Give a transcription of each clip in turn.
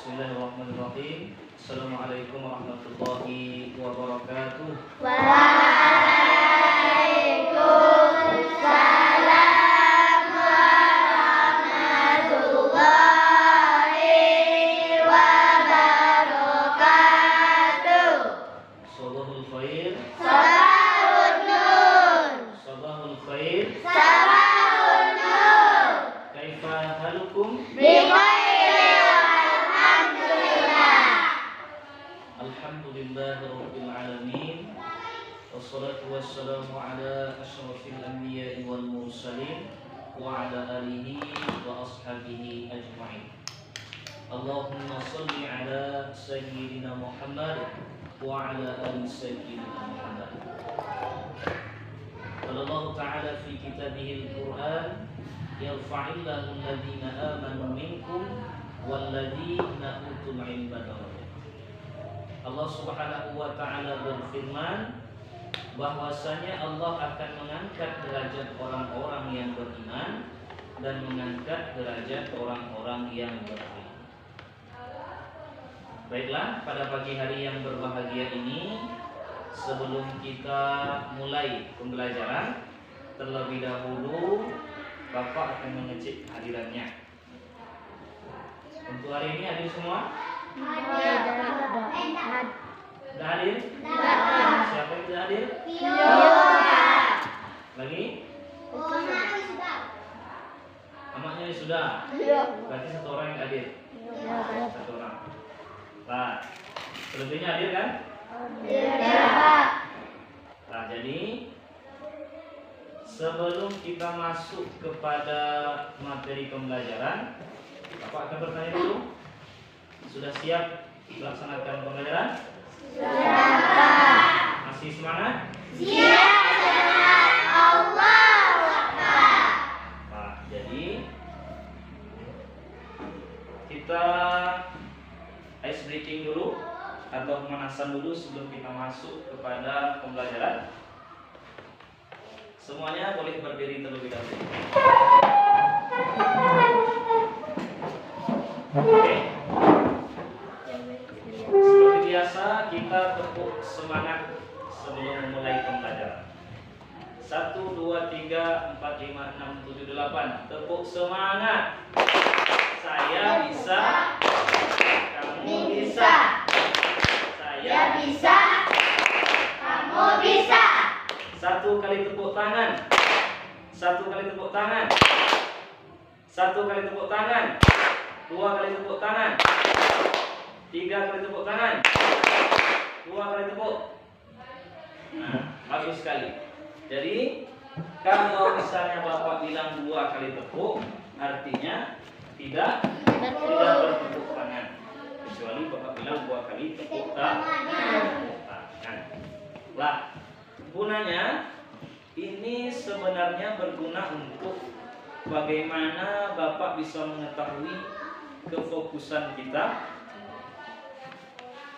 Bismillahirrahmanirrahim. Assalamualaikum warahmatullahi wabarakatuh. Waalaikumsalam warahmatullahi wabarakatuh. Sabahul khair. Sabahun nur. Sabahul khair. Sabahun nur. Kaifa halukum? Alhamdulillahirabbil alamin. Wassalatu wassalamu ala asyrafil anbiya'i wal mursalin wa ala alihi wa ashabihi ajma'in. Allahumma shalli ala sayyidina Muhammad wa ala ali sayyidina Muhammad. Qala Allah ta'ala fi kitabihil Qur'an, yarfa'illahu alladhina amanu minkum walladzina utul ilma darajat. Allah Subhanahu wa taala berfirman bahwasanya Allah akan mengangkat derajat orang-orang yang beriman dan mengangkat derajat orang-orang yang berilmu. Baiklah, pada pagi hari yang berbahagia ini, sebelum kita mulai pembelajaran, terlebih dahulu Bapak akan mengecek hadirannya. Untuk hari ini hadir semua? Sudah hadir? Siapa yang sudah hadir? Lagi? Amaknya sudah? Berarti satu orang yang hadir? Satu orang. Nah, selebihnya hadir kan? Nah, jadi sebelum kita masuk kepada materi pembelajaran, Bapak akan bertanya dulu. Sudah siap melaksanakan pembelajaran? Siap. Masih semangat? Siap, semangat. Allahu Akbar. Nah, jadi kita ice breaking dulu atau pemanasan dulu sebelum kita masuk kepada pembelajaran. Semuanya boleh berdiri terlebih dahulu. Oke. Seperti biasa kita tepuk semangat sebelum memulai pembelajaran. 1, 2, 3, 4, 5, 6, 7, 8. Tepuk semangat. Saya bisa. Kamu bisa. Saya bisa. Kamu bisa. 1 kali tepuk tangan. 1 kali tepuk tangan. 1 kali tepuk tangan. 2 kali tepuk tangan. 3 kali tepuk tangan. 2 kali tepuk. Nah, bagus sekali. Jadi kalau misalnya Bapak bilang 2 kali tepuk, artinya tidak bertepuk tangan. Kecuali Bapak bilang 2 kali tepuk tangan. Lah, gunanya ini sebenarnya berguna untuk bagaimana Bapak bisa mengetahui kefokusan kita,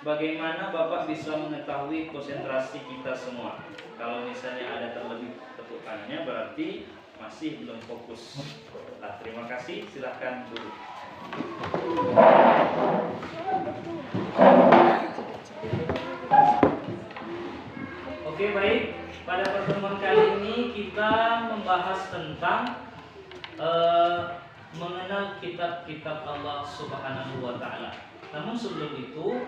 bagaimana Bapak bisa mengetahui konsentrasi kita semua. Kalau misalnya ada terlebih tepuk tangannya, berarti masih belum fokus. Nah, terima kasih, silahkan duduk. Oke, baik. Pada pertemuan kali ini kita membahas tentang mengenal kitab-kitab Allah Subhanahu wa taala. Namun sebelum itu,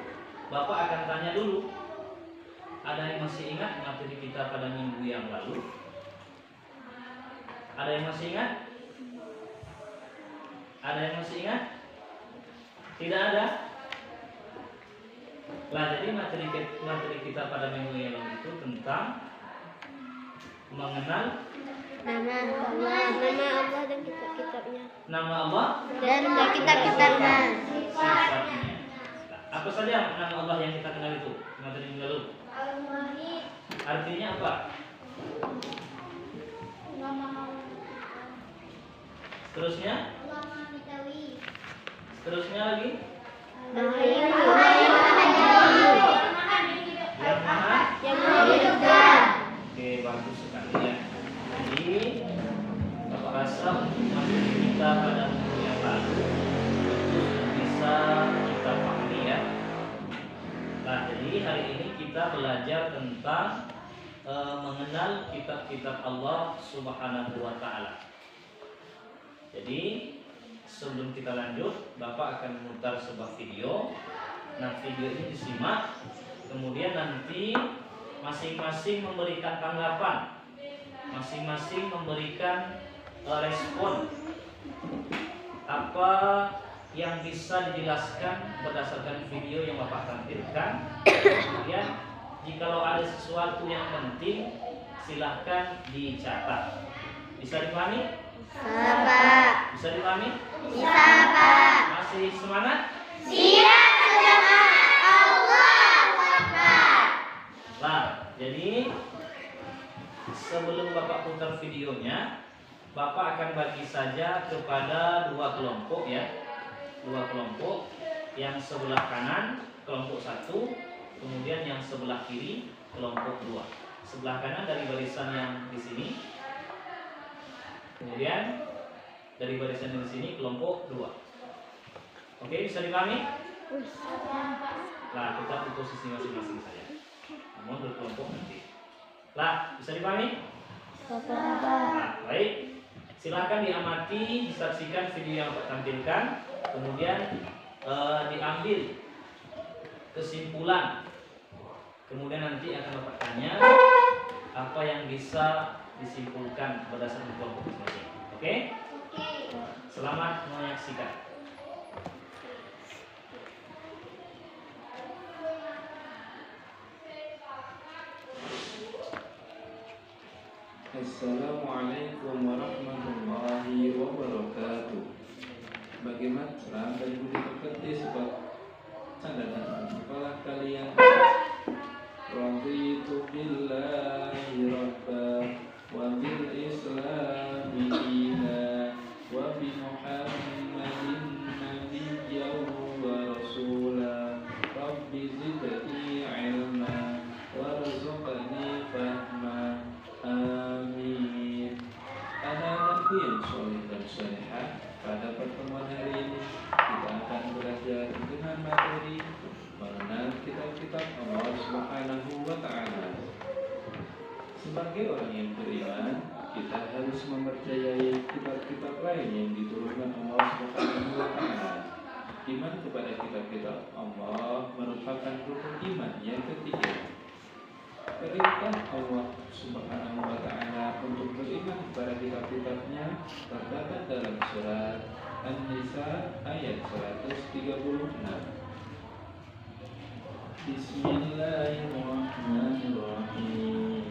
Bapak akan tanya dulu. Ada yang masih ingat materi kita pada minggu yang lalu? Ada yang masih ingat? Ada yang masih ingat? Tidak ada? Lah, jadi materi kita pada minggu yang lalu itu tentang mengenal Nama Allah dan kitab-kitabnya. nama Allah Dan kitab-kitabnya. sifatnya. Apa saja nama Allah yang kita kenal itu materi minggu lalu? Artinya apa? Seterusnya? Seterusnya lagi? Yang maha? Oke, bagus sekali ya. Jadi Bapak rasa untuk materi kita pada minggu yang lalu itu bisa kita hari ini kita belajar tentang mengenal kitab-kitab Allah Subhanahu wa taala. Jadi sebelum kita lanjut, Bapak akan memutar sebuah video. Nah, video ini disimak, kemudian nanti masing-masing memberikan tanggapan, masing-masing memberikan respon apa yang bisa dijelaskan berdasarkan video yang Bapak tampilkan. Kemudian jikalau ada sesuatu yang penting, silahkan dicatat. Bisa dipahami? Bisa, Pak. Bisa dipahami? Bisa, Pak. Masih semangat? Siap, semangat. Allahu Akbar. Nah, jadi sebelum Bapak putar videonya, Bapak akan bagi saja kepada dua kelompok ya. Dua kelompok, yang sebelah kanan kelompok 1, kemudian yang sebelah kiri kelompok 2. Sebelah kanan dari barisan yang di sini, kemudian dari barisan yang di sini kelompok 2. Oke, bisa dipahami? Nah, kita di posisi masing-masing saja. Namun berkelompok nanti. Lah, bisa dipahami? Nah, baik. Silahkan diamati, disaksikan video yang Bapak tampilkan, kemudian diambil kesimpulan. Kemudian nanti akan Bapak tanya apa yang bisa disimpulkan berdasarkan kelompok masing-masing. Oke? Selamat menyaksikan. Assalamualaikum warahmatullahi wabarakatuh. Bagaimana salam dan budi pekerti sebab sandaran kepala kalian. Raditu billahi rabba wa bil islami dina wa bi muhammadin nabiyyan wa rasula. Rabbi zidni ilma warzuqni fahma. Amin. Anak-anakku yang soleh dan solehah, pada pertemuan hari ini kita akan belajar dengan materi mengenal kitab-kitab Allah Subhanahu wa taala. Sebagai orang yang beriman, kita harus mempercayai kitab-kitab lain yang diturunkan Allah Subhanahu wa taala. Iman kepada kitab-kitab Allah merupakan rukun iman yang ketiga. Perintah Allah Subhanahu wa taala untuk beriman kepada kitab-kitabnya terdapat dalam surat An-Nisa ayat 136. Bismillahirrahmanirrahim.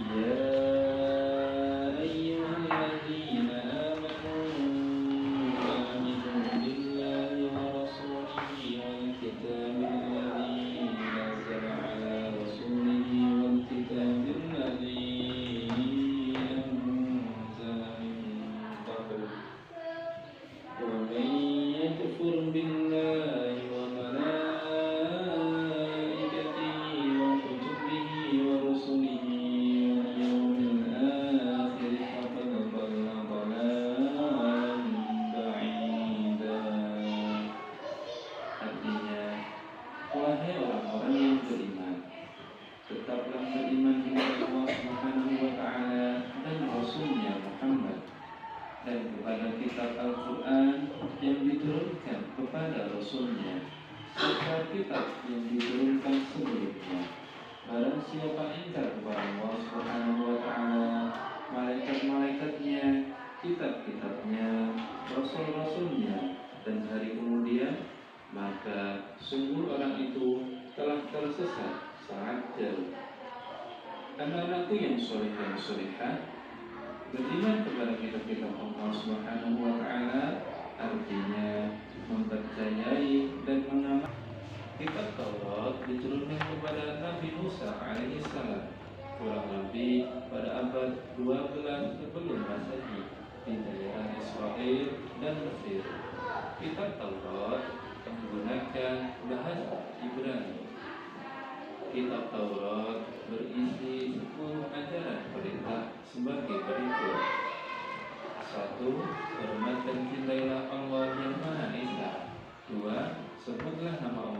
Ya ayyuhalladzina amanu aminu billahi wa rasulihi wal kitabil Anak-anakku yang soleh dan solehah, beriman kepada kitab-kitab Allah Subhanahu wa taala artinya mempercayai dan mengamalkan. Kitab Taurat diturunkan kepada Nabi Musa alaihissalam kurang lebih pada abad 12 sebelum Masehi di daerah Israel dan Mesir. Kitab Taurat menggunakan bahasa Ibrani. Kitab Taurat berisi 10 ajaran perintah sebagai berikut. 1. Hormat dan cintailah Allah yang Maha Esa. 2. Sebutlah nama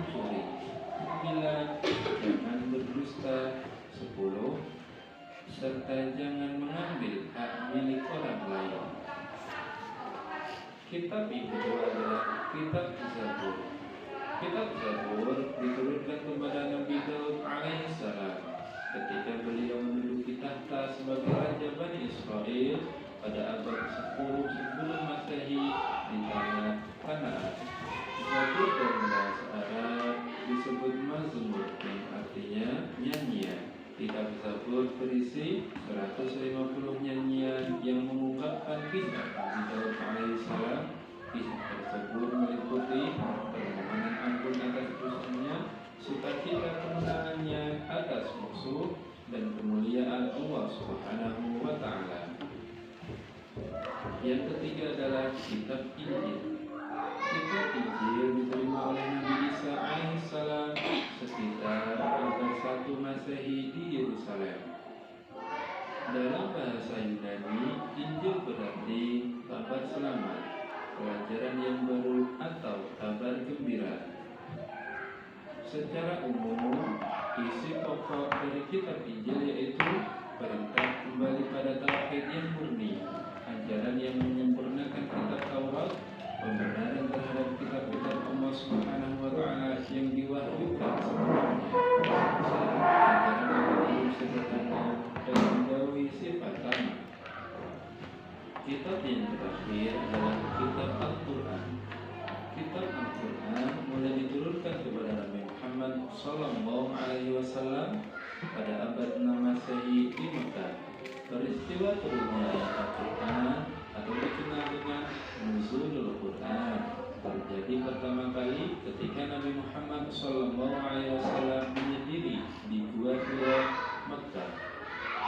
mencuri. 9. Jangan berdusta. 10. Serta jangan mengambil hak milik orang lain. Kitab itu adalah kitab Zabur. Kitab Zabur diturunkan kepada Nabi Daud alaihissalam ketika beliau menduduki tahta sebagai Raja Bani Israel pada abad 10 sebelum Masehi di tanah Kanaan. Zabur dalam bahasa Arab disebut mazmur yang artinya nyanyian. Kitab Zabur berisi 150 nyanyian yang mengungkapkan kisah Nabi Daud alaihissalam. Kisah tersebut meliputi permohonan ampun atas dosanya, sukacita kemenangannya atas musuh, dan kemuliaan Allah Subhanahu wa Ta'ala. Yang ketiga adalah kitab Injil. Kitab Injil diterima oleh Nabi Isa alaihissalam sekitar abad 1 Masehi di Yerusalem. Dalam bahasa Yunani, Injil berarti kabar selamat, pelajaran yang baru, atau kabar gembira. Secara umum, isi pokok dari kitab Injil yaitu perintah kembali pada tauhid yang murni, ajaran yang menyempurnakan kitab Taurat, pembenaran terhadap kitab-kitab Allah Subhanahu wa Ta'ala yang diwahyukan sebelumnya, ajaran yang belum sederhana dan menjauhi sifat tamak. Kitab yang terakhir adalah kitab Al-Quran. Kitab Al-Quran mulai diturunkan kepada Nabi Muhammad Sallallahu Alaihi Wasallam pada abad 6 Masehi di Mekah. Peristiwa turunnya Al-Quran atau dikenal dengan Nuzulul Quran terjadi pertama kali ketika Nabi Muhammad Sallallahu Alaihi Wasallam menyendiri di gua-gua Mekah.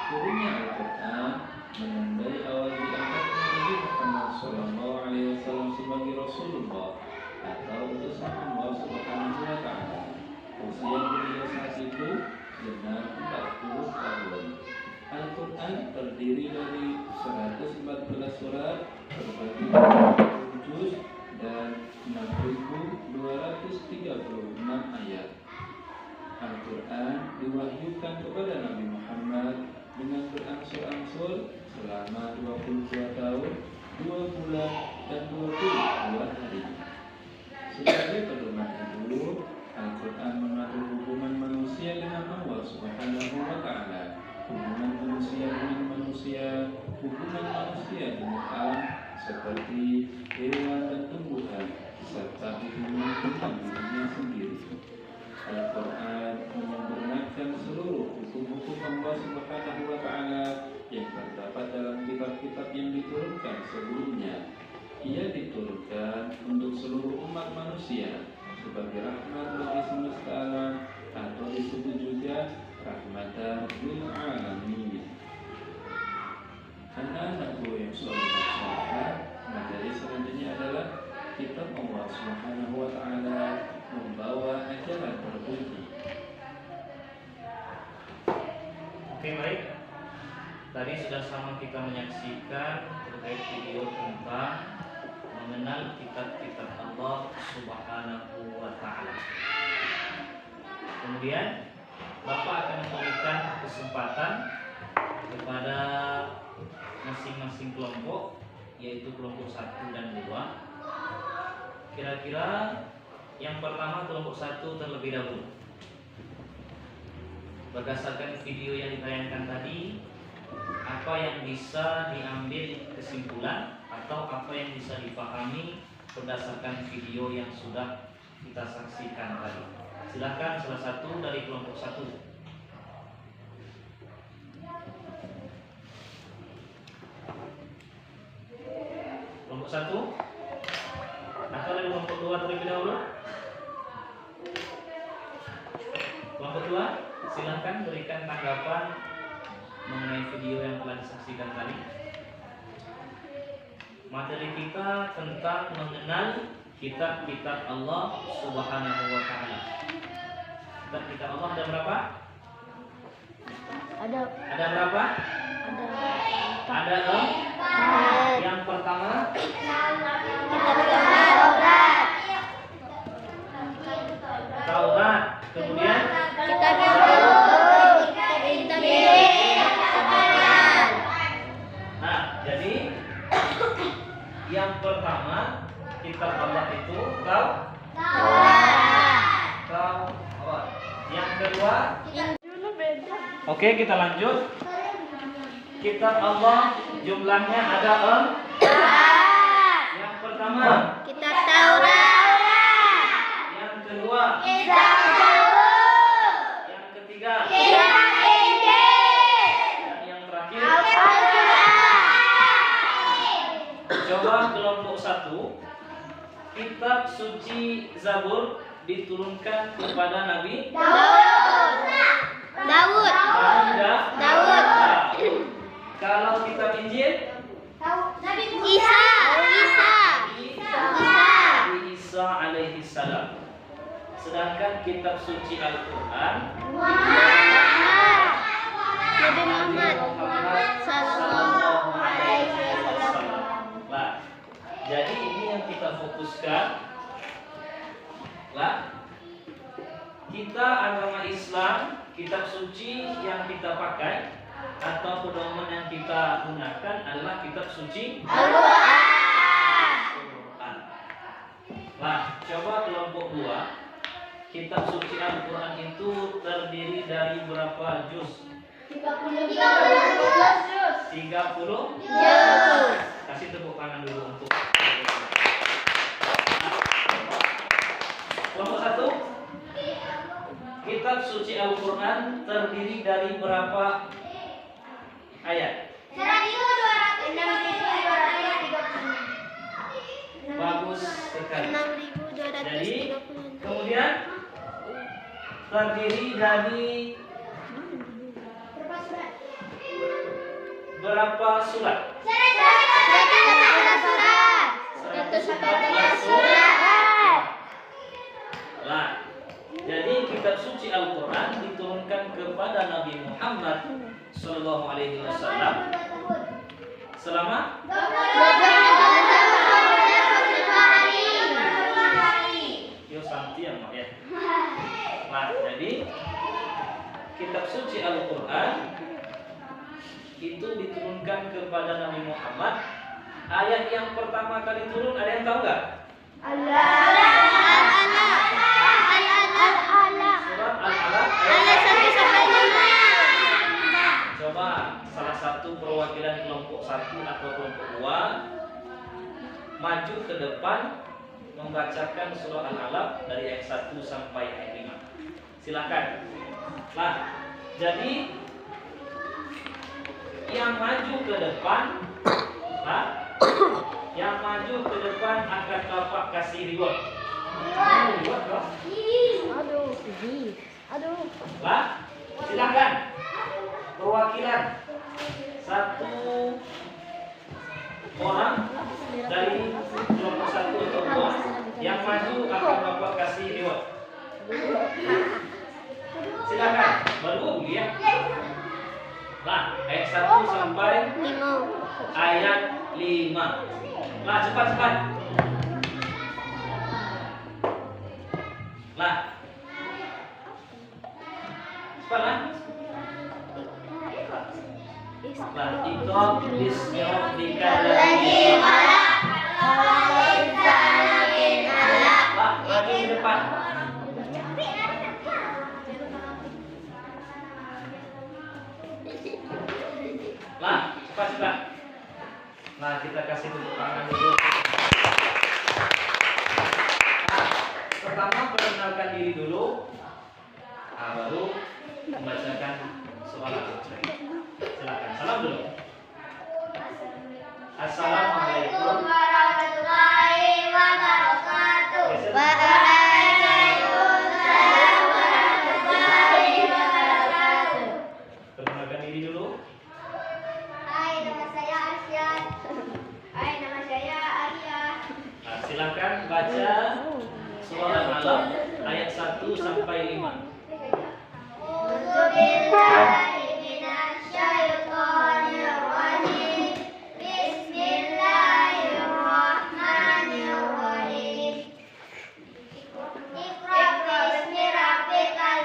Turunnya Al-Quran menandai awal diangkatnya Nabi Muhammad Sallallahu Alaihi Wasallam sebagai Rasulullah atau utusan Allah Subhanahu wa Ta'ala. Usia beliau saat itu genap 40 tahun. Al-Quran terdiri dari 114 surat terbagi menjadi juz dan 6.236 ayat. Al-Quran diwahyukan kepada Nabi Muhammad dengan berangsur-angsur selama 22 tahun, 2 bulan, dan 22 hari. Sebagai pedoman itu, Al-Quran mengatur hubungan manusia dengan Allah Subhanahu wa Ta'ala, hubungan manusia dengan manusia, hubungan manusia dengan alam seperti hewan dan tumbuhan, serta hubungan dengan dirinya sendiri. Al-Quran menyempurnakan seluruh hukum-hukum Allah Subhanahu wa Ta'ala yang terdapat dalam kitab-kitab yang diturunkan sebelumnya. Ia diturunkan untuk seluruh umat manusia sebagai rahmat bagi semesta alam, atau disebut juga rahmatan lil alamin. Anak-anakku yang saleh, materi selanjutnya adalah kitab Allah Subhanahu wa Ta'ala membawa ajaran terpuji. Oke, baik. Tadi sudah sama kita menyaksikan terkait video tentang mengenal kitab-kitab Allah Subhanahu wa Ta'ala. Kemudian Bapak akan memberikan kesempatan kepada masing-masing kelompok, yaitu kelompok 1 dan 2. Kira-kira yang pertama kelompok 1 terlebih dahulu. Berdasarkan video yang ditayangkan tadi, apa yang bisa diambil kesimpulan atau apa yang bisa dipahami berdasarkan video yang sudah kita saksikan tadi. Silakan salah satu dari kelompok 1. Kelompok 1 atau dari kelompok 2 terlebih dahulu? Kelompok 2, silakan berikan tanggapan mengenai video yang telah disaksikan tadi. Materi kita tentang mengenal kitab-kitab Allah Subhanahu wa Ta'ala. Kitab-kitab Allah ada berapa? Ada berapa? Ada 4. Yang pertama Kemudian Kitab Al-Quran. nah, jadi yang pertama kitab Allah itu Taurat. Yang kedua, oke, kita lanjut. Kitab Allah jumlahnya ada 4. Yang pertama, Kitab Taurat. yang kedua, Kitab Zabur. yang ketiga, Kitab Injil. dan yang terakhir. Al-Quran. Coba kelompok 1. Kitab suci Zabur diturunkan kepada Nabi Daud. Daud. Kalau kitab Injil Isa. Nabi Isa alaihi salam. Sedangkan kitab suci Al-Quran Nabi Muhammad sallallahu alaihi wasallam. Nah, jadi ini yang kita fokuskan. Lah, kita agama Islam, kitab suci yang kita pakai atau pedoman yang kita gunakan adalah kitab suci Al-Quran. Nah, coba kelompok 2. Kitab suci Al-Quran itu terdiri dari berapa juz? 30 juz. Kasih tepuk tangan dulu untuk kelompok 1. Kitab suci Al-Quran terdiri dari berapa ayat? 6.230. Bagus sekali. 6.230. Jadi kemudian terdiri dari berapa surat? 114 surat. Nah, jadi kitab suci Al-Quran diturunkan kepada Nabi Muhammad Sallallahu Alaihi Wasallam selama 25 hari. yo santian ya. Nah, jadi kitab suci Al-Quran itu diturunkan kepada Nabi Muhammad. Ayat yang pertama kali turun ada yang tahu nggak? Surat Al-Alaq Ayat 1 sampai 5. Coba salah satu perwakilan kelompok 1 atau kelompok 2 maju ke depan membacakan surah Al-Alaq dari ayat 1 sampai ayat 5. Silakan. Nah, jadi yang maju ke depan, nah, yang maju ke depan akan Bapak kasih reward. Reward dong. Lah, silakan. Perwakilan 1 orang dari kelompok 1 atau 2 yang maju akan Bapak kasih reward. Silakan, baru ya. Lah, ayat 1 sampai ayat 5. Lah, cepat-cepat. Lah. Cepatlah. Lah, ikut bismi rabbikal ladzi khalaq. Lah, maju ke depan. Lah, cepat-cepat. Nah, kita kasih tepuk tangan dulu. Nah, pertama perkenalkan diri dulu. Nah, baru membacakan surah Al-Quran. Silakan. Salam dulu. Assalamualaikum warahmatullahi wabarakatuh. Waalaikumsalam warahmatullahi wabarakatuh. Perkenalkan diri dulu. Hai, nama saya Arsyad. Hai, nama saya Arya. Nah, silakan baca surah Al-Alaq ayat 1 sampai 5. Bismillahirrahmanirrahim. Iqra bismi rabbikal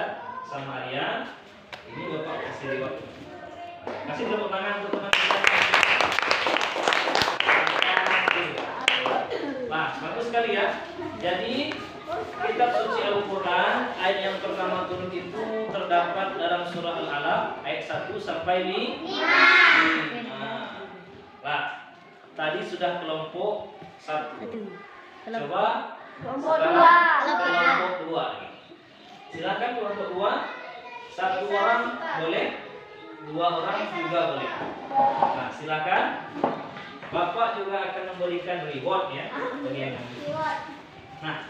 Irsyad sama Arya. Ini Bapak kasih reward. Kasih tepuk tangan untuk teman kita. Nah, bagus sekali ya. Jadi kitab suci Al-Quran ayat yang pertama turun itu terdapat dalam surah Al-Alaq ayat 1 sampai 5. Nah, tadi sudah kelompok 1. Coba kelompok 2 lagi. Silakan kelompok 2. 1 orang boleh, 2 orang juga boleh. Nah, silakan. Bapak juga akan memberikan reward ya bagi yang ambil. Nah,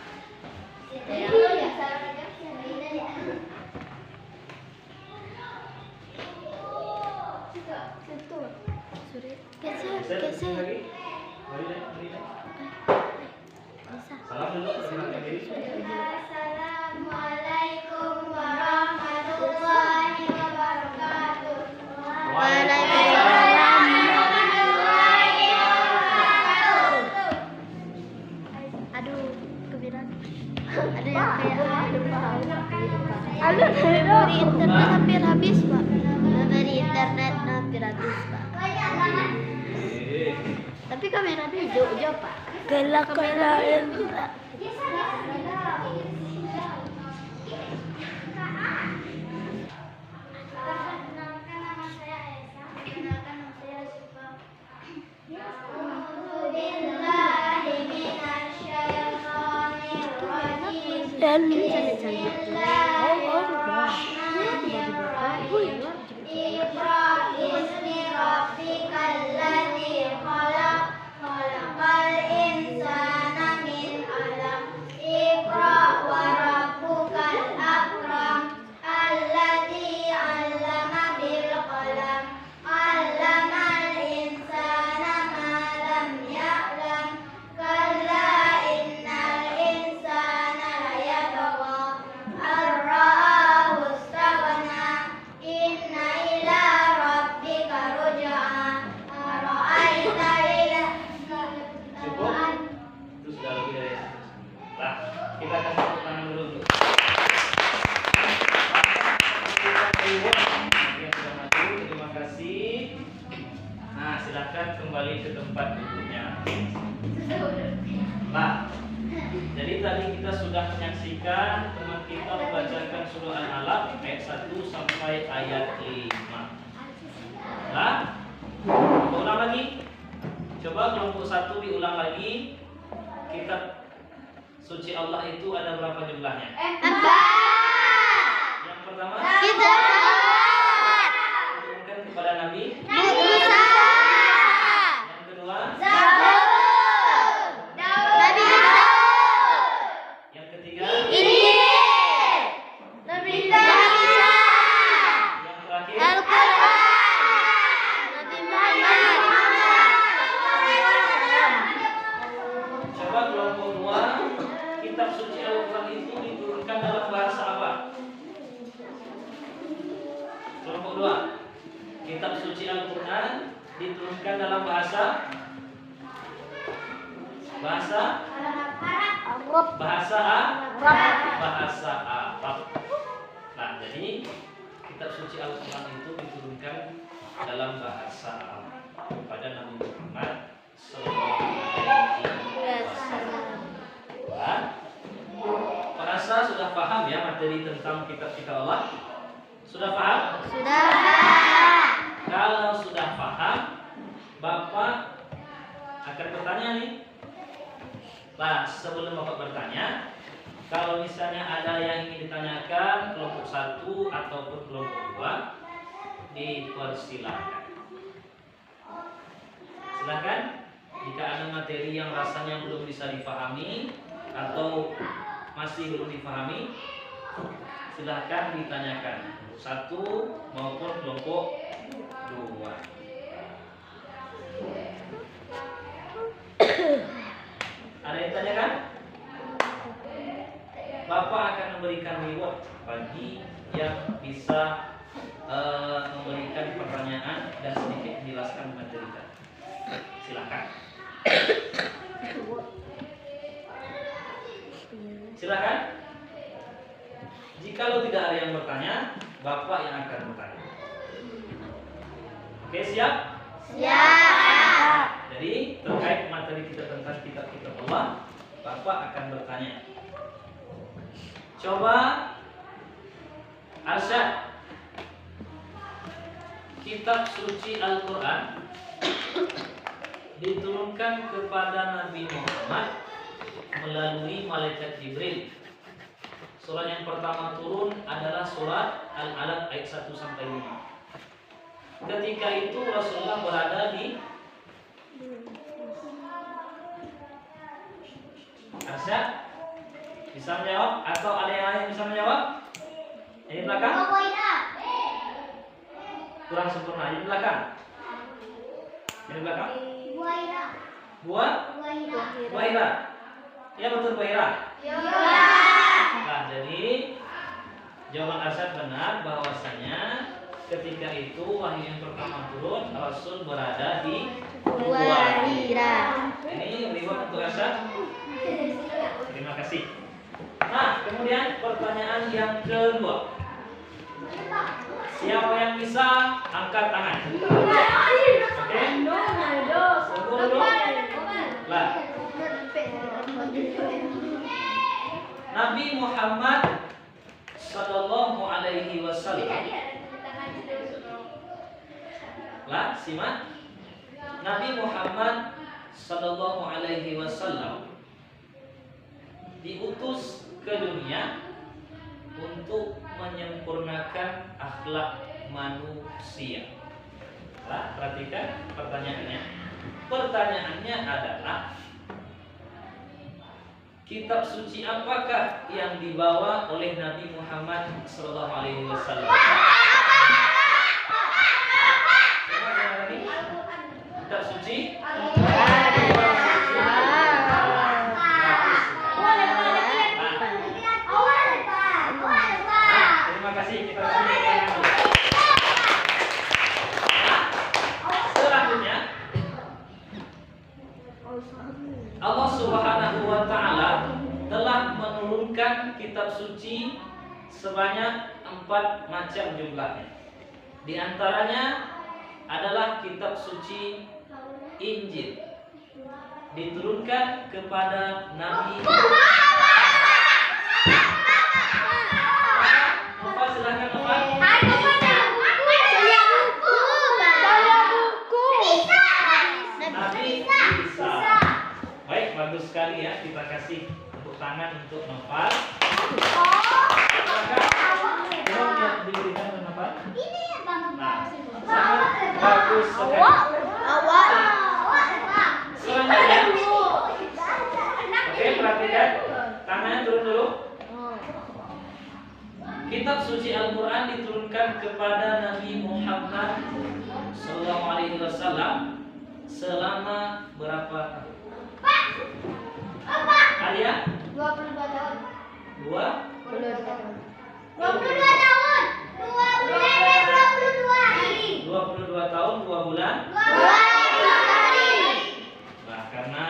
bisa lagi? Salam dulu. Assalamualaikum warahmatullahi wabarakatuh. Aduh, kebiran. Ada yang kayak memori internet hampir habis, Pak. Memori internet hampir habis, Pak. Tapi kameranya hijau-hijau, Pak. Gelap kamera. Dan kembali ke tempat duduknya. Nah, jadi tadi kita sudah menyaksikan teman kita membacakan surah Al-Alaq ayat 1 sampai ayat 5. Nah, ulang lagi. Coba kelompok 1 diulang lagi. Kitab suci Allah itu ada berapa jumlahnya? 4. Yang pertama, Kita diturunkan kepada Nabi. Kitab suci Al-Quran diturunkan dalam bahasa Arab. Nah, jadi kitab suci Al-Quran itu diturunkan dalam bahasa Arab kepada Nabi Muhammad SAW. Merasa sudah paham ya materi tentang kitab-kitab Allah? Sudah paham? Sudah. Kalau sudah paham, Bapak akan bertanya nih. Nah, sebelum Bapak bertanya, kalau misalnya ada yang ingin ditanyakan kelompok 1 ataupun kelompok 2, dipersilakan. Silakan. Jika ada materi yang rasanya belum bisa dipahami atau masih belum dipahami, silahkan ditanyakan 1 maupun kelompok 2. Ada yang tanyakan? Bapak akan memberikan reward bagi yang bisa memberikan pertanyaan dan sedikit menjelaskan materi tadi. Silakan. Silakan. Jikalau tidak ada yang bertanya, Bapak yang akan bertanya. Oke, siap? Siap. Jadi terkait materi kita tentang kitab-kitab Allah, Bapak akan bertanya. Coba Arsyad, kitab suci Al-Quran diturunkan kepada Nabi Muhammad melalui malaikat Jibril. Surat yang pertama turun adalah surat Al-Alaq ayat 1 sampai 5. Ketika itu Rasulullah berada di Arsyad, bisa menjawab atau ada yang lain bisa menjawab? Ini belakang? Kurang sempurna. Ini belakang? Ini belakang? Buaira. Ya betul Buaira. Nah, jadi jawaban Arsyad benar bahwasanya ketika itu wahyu yang pertama turun, Rasul berada di Buaira. Ini reward untuk Arsyad. Terima kasih. Nah, kemudian pertanyaan yang kedua. Siapa yang bisa angkat tangan? Oke. Tunggu dulu. Lah. Nabi Muhammad Sallallahu Alaihi Wasallam. Lah, simak. Nabi Muhammad Sallallahu Alaihi Wasallam diutus ke dunia untuk menyempurnakan akhlak manusia. Nah, perhatikan pertanyaannya. Pertanyaannya adalah, kitab suci apakah yang dibawa oleh Nabi Muhammad SAW? Kitab suci? Terima kasih. Kita selanjutnya, Allah Subhanahu wa Ta'ala telah menurunkan kitab suci sebanyak 4 macam jumlahnya. Di antaranya adalah kitab suci Injil, diturunkan kepada Nabi. Nova, silakan Nova. Nabi Isa. Baik, bagus sekali ya. Kita kasih tepuk tangan untuk Nova. Silakan yang diberikan ke Nova. Nah, sangat bagus sekali. Selanjutnya, oke, perhatikan. Tangannya turun dulu. Kitab suci Al-Quran diturunkan kepada Nabi Muhammad SAW selama berapa tahun? Alia? 22 tahun. 22 tahun. 22 tahun 2 bulan. Nah, karena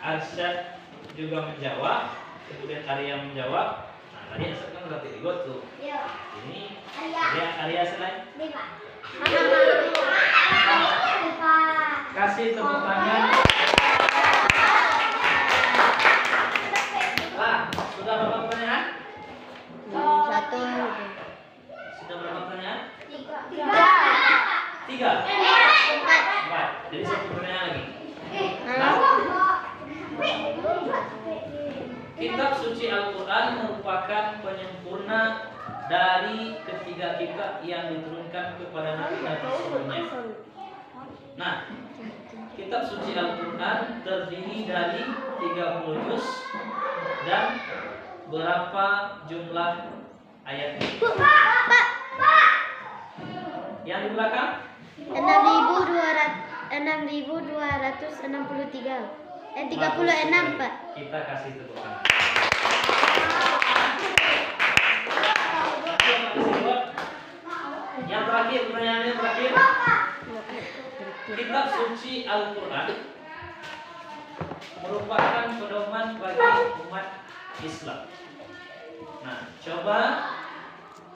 Arsyad juga menjawab, kemudian Arya menjawab. Nah, tadi Arsyad kan berarti ikut tuh. Ini Arya selain. Kasih tepuk tangan. Lah, sudah berapa pertanyaan? Satu. Sudah berapa pertanyaan? 3. 3. 4. Jadi 1 pertanyaan lagi. Nah, kitab suci Al-Quran merupakan penyempurna dari ketiga kitab yang diturunkan kepada Nabi-Nabi sebelumnya. Nah, kitab suci Al-Quran terdiri dari 30 juz dan berapa jumlah ayatnya? Yang di belakang? 6.263. 36, Pak. Kita kasih tepuk tangan. Yang terakhir, pertanyaannya terakhir. Kitab suci Al-Quran merupakan pedoman bagi umat Islam. Nah, coba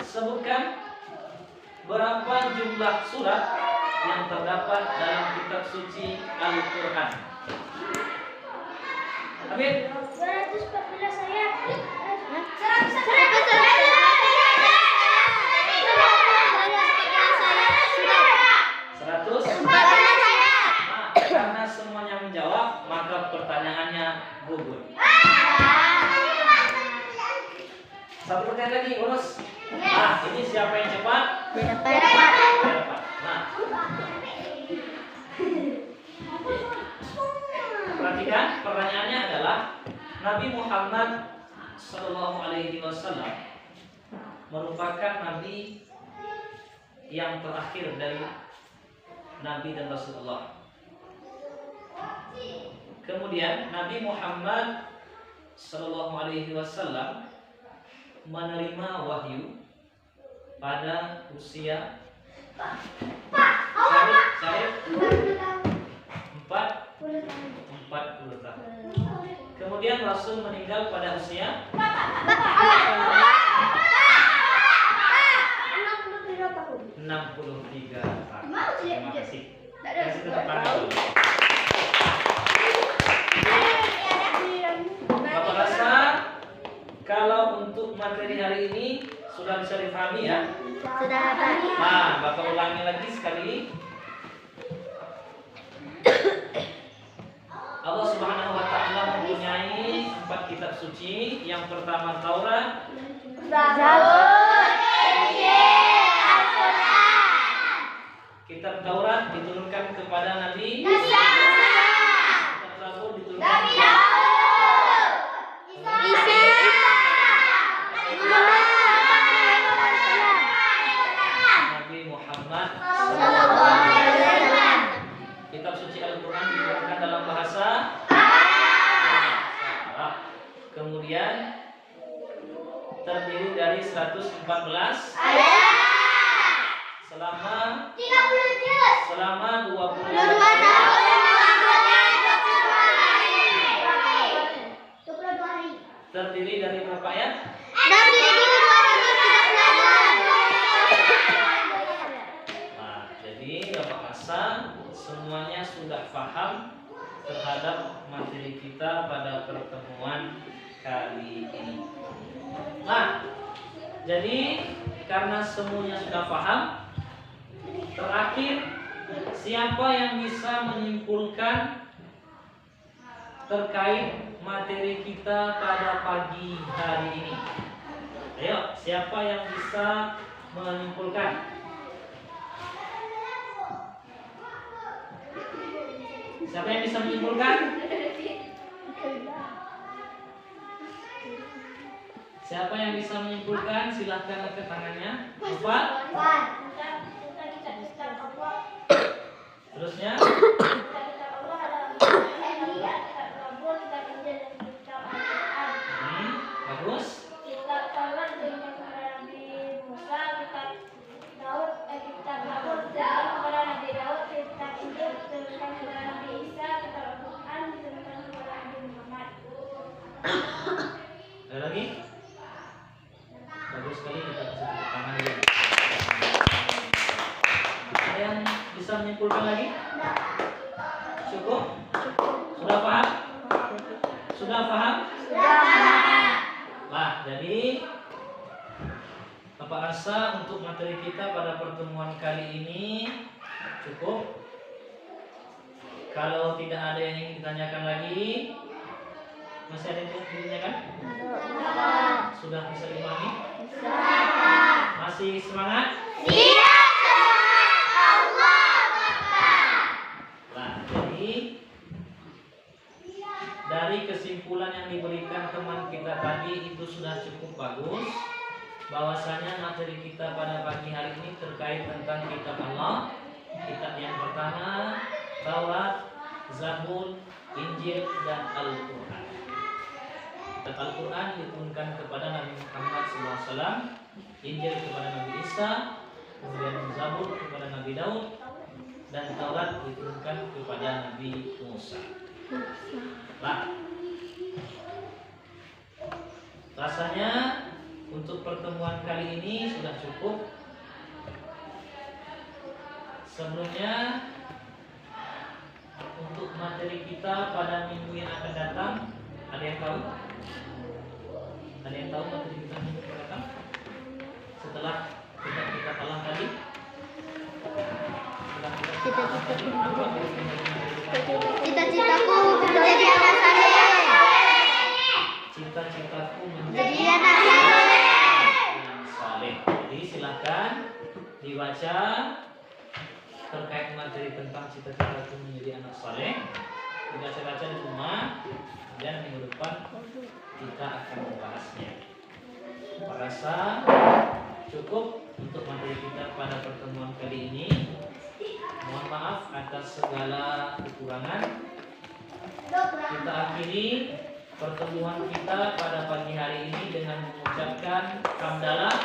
sebutkan berapa jumlah surat yang terdapat dalam kitab suci Al-Quran. Amin. 214 ayat. 100. Nah, karena semuanya menjawab, maka pertanyaannya gugur. Satu pertanyaan lagi, urus. Nah, ini siapa yang cepat? Cepat. Nah, perhatikan, pertanyaannya adalah Nabi Muhammad Sallallahu Alaihi Wasallam merupakan Nabi yang terakhir dari Nabi dan Rasulullah. Kemudian Nabi Muhammad Sallallahu Alaihi Wasallam menerima wahyu pada usia Syarif 40 tahun. Kemudian Rasul meninggal pada usia 63 tahun. Terima kasih. Kasih tepuk tangan dulu. Bapak rasa kalau untuk materi hari ini sudah bisa dipahami ya? Sudah, Pak. Nah, Bapak ulangi lagi sekali. Allah Subhanahu wa taala mempunyai 4 kitab suci. Yang pertama Taurat, Zabur, Injil, Al-Quran. Kitab Taurat diturunkan kepada Nabi Musa. Kitab Zabur diturunkan Nabi kepada Daud. Isa. Nabi Muhammad. Sallallahu alaihi wasallam. Kitab suci Al-Quran diturunkan dalam bahasa Arab. Kemudian terdiri dari 114 Ayat. selama 30 juz. selama 22 22 tahun. 22 hari. terdiri dari berapa ayat? 6.214. Nah, jadi Bapak rasa semuanya sudah paham terhadap materi kita pada pertemuan kali ini. Nah, jadi karena semuanya sudah paham, terakhir siapa yang bisa menyimpulkan terkait materi kita pada pagi hari ini? Ayo, siapa yang bisa menyimpulkan? Siapa yang bisa menyimpulkan? Siapa yang bisa menyimpulkan? Silahkan angkat tangannya. Empat. Terusnya. Bagus. Ada lagi? Bagus sekali, kita bisa tepuk tangan dulu. Ada yang bisa menyimpulkan lagi? Cukup? Sudah paham? Sudah paham? Nah, jadi Bapak rasa untuk materi kita pada pertemuan kali ini cukup. Kalau tidak ada yang ingin ditanyakan lagi, masih ada yang ingin ditanyakan? Sudah bisa dipahami? Masih semangat? Siap semangat. Allah Akbar. Nah, jadi dari kesimpulan yang diberikan teman kita tadi itu sudah cukup bagus. Bahwasanya materi kita pada pagi hari ini terkait tentang kitab Allah. Kitab yang pertama Taurat, Zabur, Injil, dan Al-Quran. Kitab Al-Quran diturunkan kepada Nabi Muhammad SAW, Injil kepada Nabi Isa, kemudian Zabur kepada Nabi Daud, dan Taurat diturunkan kepada Nabi Musa. Nah, rasanya Untuk pertemuan kali ini sudah cukup. Sebelumnya, untuk materi kita pada minggu yang akan datang, ada yang tahu? Ada yang tahu materi kita minggu yang akan datang? Setelah kita kalah tadi? Setelah kita kalah tadi, apa Cita-citaku menjadi anak saleh. cita-citaku Jadi menjadi anak saleh. yang saleh. Jadi silahkan dibaca terkait materi tentang cita-citaku menjadi anak saleh. Dibaca-baca di rumah, dan minggu depan kita akan membahasnya. Saya rasa cukup untuk materi kita pada pertemuan kali ini. Mohon maaf atas segala kekurangan. Kita akhiri pertemuan kita pada pagi hari ini dengan mengucapkan hamdalah.